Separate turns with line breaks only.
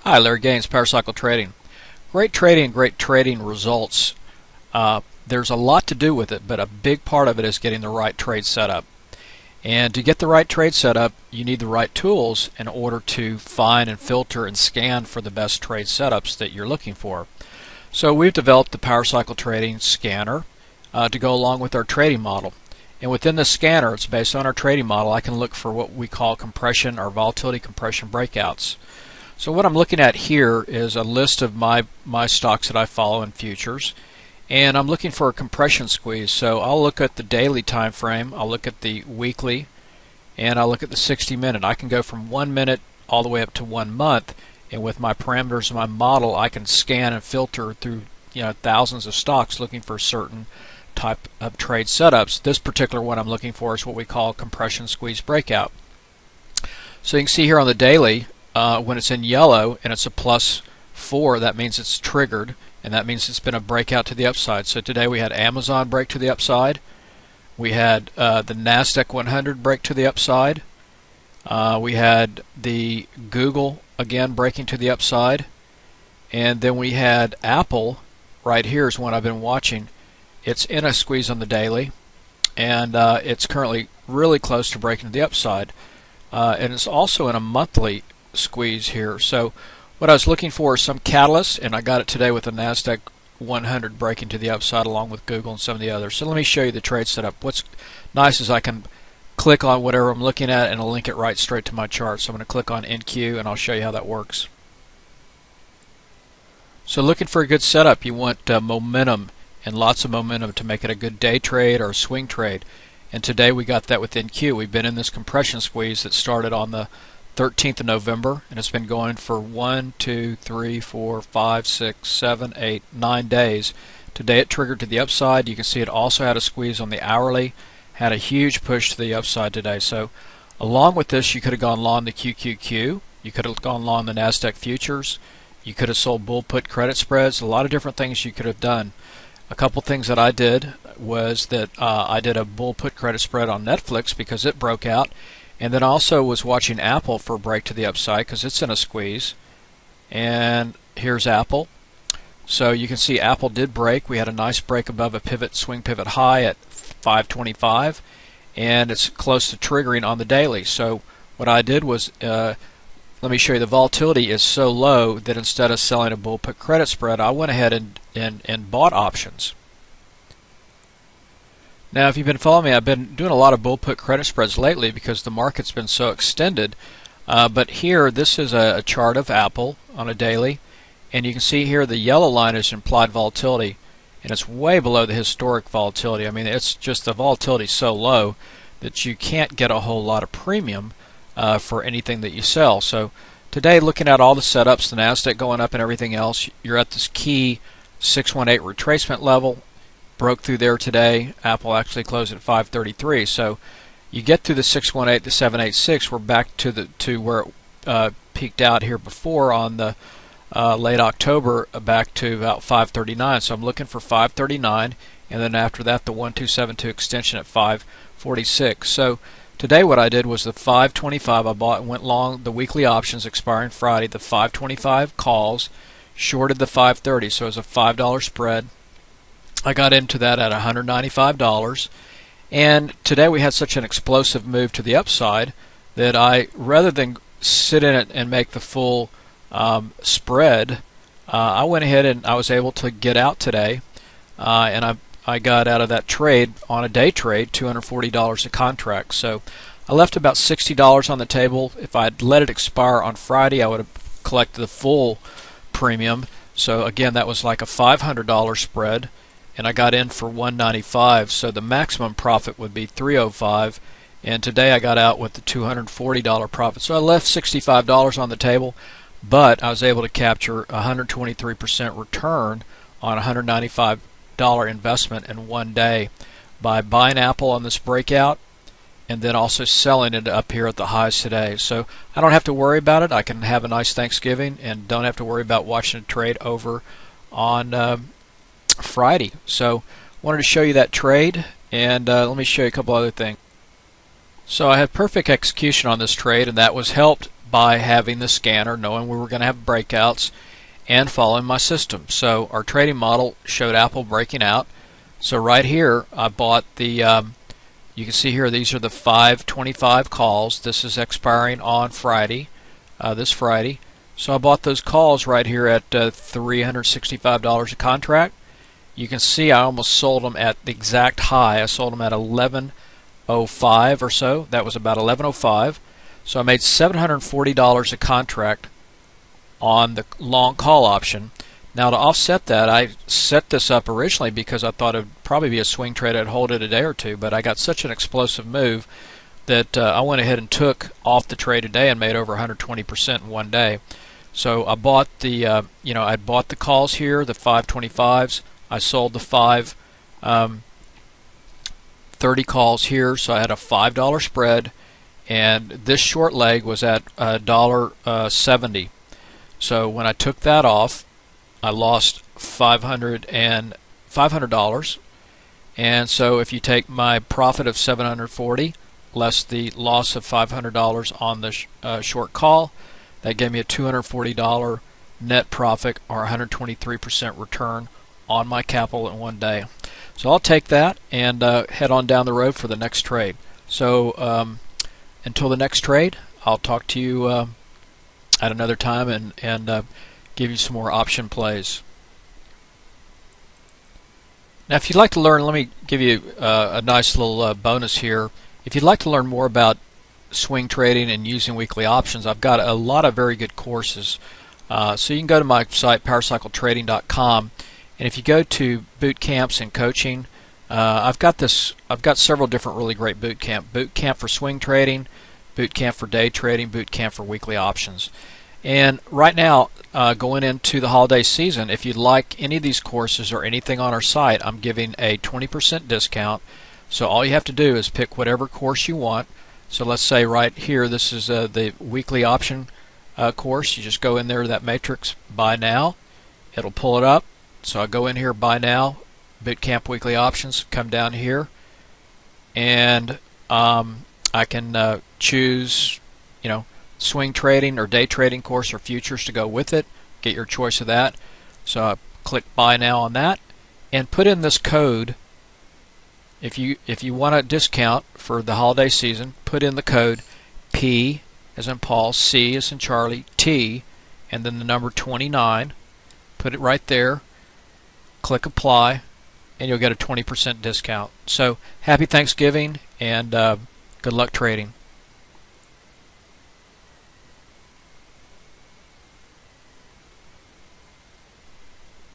Hi, Larry Gaines, Power Cycle Trading. Great trading results. There's a lot to do with it, but a big part of it is getting the right trade set up. And to get the right trade set up, you need the right tools in order to find and filter and scan for the best trade setups that you're looking for. So we've developed the Power Cycle Trading Scanner to go along with our trading model. And within the scanner, it's based on our trading model, I can look for what we call compression or volatility compression breakouts. So what I'm looking at here is a list of my stocks that I follow in futures, and I'm looking for a compression squeeze. So I'll look at the daily time frame, I'll look at the weekly, and I'll look at the 60-minute. I can go from 1 minute all the way up to 1 month, and with my parameters of my model, I can scan and filter through thousands of stocks looking for certain type of trade setups. This particular one I'm looking for is what we call compression squeeze breakout. So you can see here on the daily, when it's in yellow and it's a +4, that means it's triggered, and that means it's been a breakout to the upside. So today we had Amazon break to the upside, we had the NASDAQ 100 break to the upside, we had the Google again breaking to the upside, and then we had Apple right here is one I've been watching. It's in a squeeze on the daily, and it's currently really close to breaking to the upside, and it's also in a monthly squeeze here. So what I was looking for is some catalyst, and I got it today with the NASDAQ 100 breaking to the upside along with Google and some of the others. So let me show you the trade setup. What's nice is I can click on whatever I'm looking at and it'll link it right straight to my chart. So I'm going to click on NQ and I'll show you how that works. So looking for a good setup, you want momentum and lots of momentum to make it a good day trade or a swing trade. And today we got that with NQ. We've been in this compression squeeze that started on the 13th of November, and it's been going for 1, 2, 3, 4, 5, 6, 7, 8, 9 days. Today it triggered to the upside. You can see it also had a squeeze on the hourly, had a huge push to the upside today. So along with this, you could have gone long the QQQ, you could have gone long the NASDAQ futures, you could have sold bull put credit spreads, a lot of different things you could have done. A couple things that I did was that I did a bull put credit spread on Netflix because it broke out. And then also was watching Apple for a break to the upside because it's in a squeeze. And here's Apple. So you can see Apple did break. We had a nice break above a pivot, swing pivot high at 525, and it's close to triggering on the daily. So what I did was, let me show you, the volatility is so low that instead of selling a bull put credit spread, I went ahead and bought options. Now, if you've been following me, I've been doing a lot of bull put credit spreads lately because the market's been so extended. But here, this is a chart of Apple on a daily, and you can see here the yellow line is implied volatility, and it's way below the historic volatility. I mean, it's just the volatility so low that you can't get a whole lot of premium for anything that you sell. So today, looking at all the setups, the NASDAQ going up and everything else, you're at this key 618 retracement level. Broke through there today. Apple actually closed at 533. So you get through the 618 to 786. We're back to where it peaked out here before on the late October, back to about 539. So I'm looking for 539, and then after that the 1272 extension at 546. So today what I did was the 525. I bought and went long the weekly options expiring Friday. The 525 calls, shorted the 530. So it was a $5 spread. I got into that at $195, and today we had such an explosive move to the upside that I, rather than sit in it and make the full spread, I went ahead and I was able to get out today, and I got out of that trade on a day trade, $240 a contract. So I left about $60 on the table. If I'd let it expire on Friday, I would have collected the full premium. So again, that was like a $500 spread. And I got in for $195, so the maximum profit would be $305, and today I got out with the $240 profit. So I left $65 on the table, but I was able to capture 123% return on a $195 investment in 1 day by buying Apple on this breakout and then also selling it up here at the highs today. So I don't have to worry about it. I can have a nice Thanksgiving and don't have to worry about watching a trade over on Friday. So wanted to show you that trade, and let me show you a couple other things. So I had perfect execution on this trade, and that was helped by having the scanner, knowing we were going to have breakouts, and following my system. So our trading model showed Apple breaking out. So right here I bought the you can see here these are the 525 calls. This is expiring on Friday, this Friday. So I bought those calls right here at $365 a contract. You can see I almost sold them at the exact high. I sold them at 11.05 or so. That was about 11.05. So I made $740 a contract on the long call option. Now to offset that, I set this up originally because I thought it would probably be a swing trade. I'd hold it a day or two, but I got such an explosive move that I went ahead and took off the trade today and made over 120% in one day. So I bought the I bought the calls here, the 525s. I sold the 530 calls here, so I had a $5 spread, and this short leg was at $1.70. So when I took that off, I lost $500. And so if you take my profit of $740 less the loss of $500 on the short call, that gave me a $240 net profit, or 123% return on my capital in one day. So I'll take that and head on down the road for the next trade. So until the next trade, I'll talk to you at another time and give you some more option plays. Now if you'd like to learn, let me give you a nice little bonus here. If you'd like to learn more about swing trading and using weekly options, I've got a lot of very good courses. So you can go to my site, powercycletrading.com, and if you go to boot camps and coaching, I've got several different really great boot camp. Boot camp for swing trading, boot camp for day trading, boot camp for weekly options. And right now, going into the holiday season, if you'd like any of these courses or anything on our site, I'm giving a 20% discount. So all you have to do is pick whatever course you want. So let's say right here, this is the weekly option course. You just go in there, that matrix, buy now. It'll pull it up. So I go in here, buy now, bootcamp weekly options, come down here, and I can choose, swing trading or day trading course or futures to go with it. Get your choice of that. So I click buy now on that and put in this code. If you want a discount for the holiday season, put in the code P as in Paul, C as in Charlie, T, and then the number 29. Put it right there. Click apply, and you'll get a 20% discount. So happy Thanksgiving and good luck trading.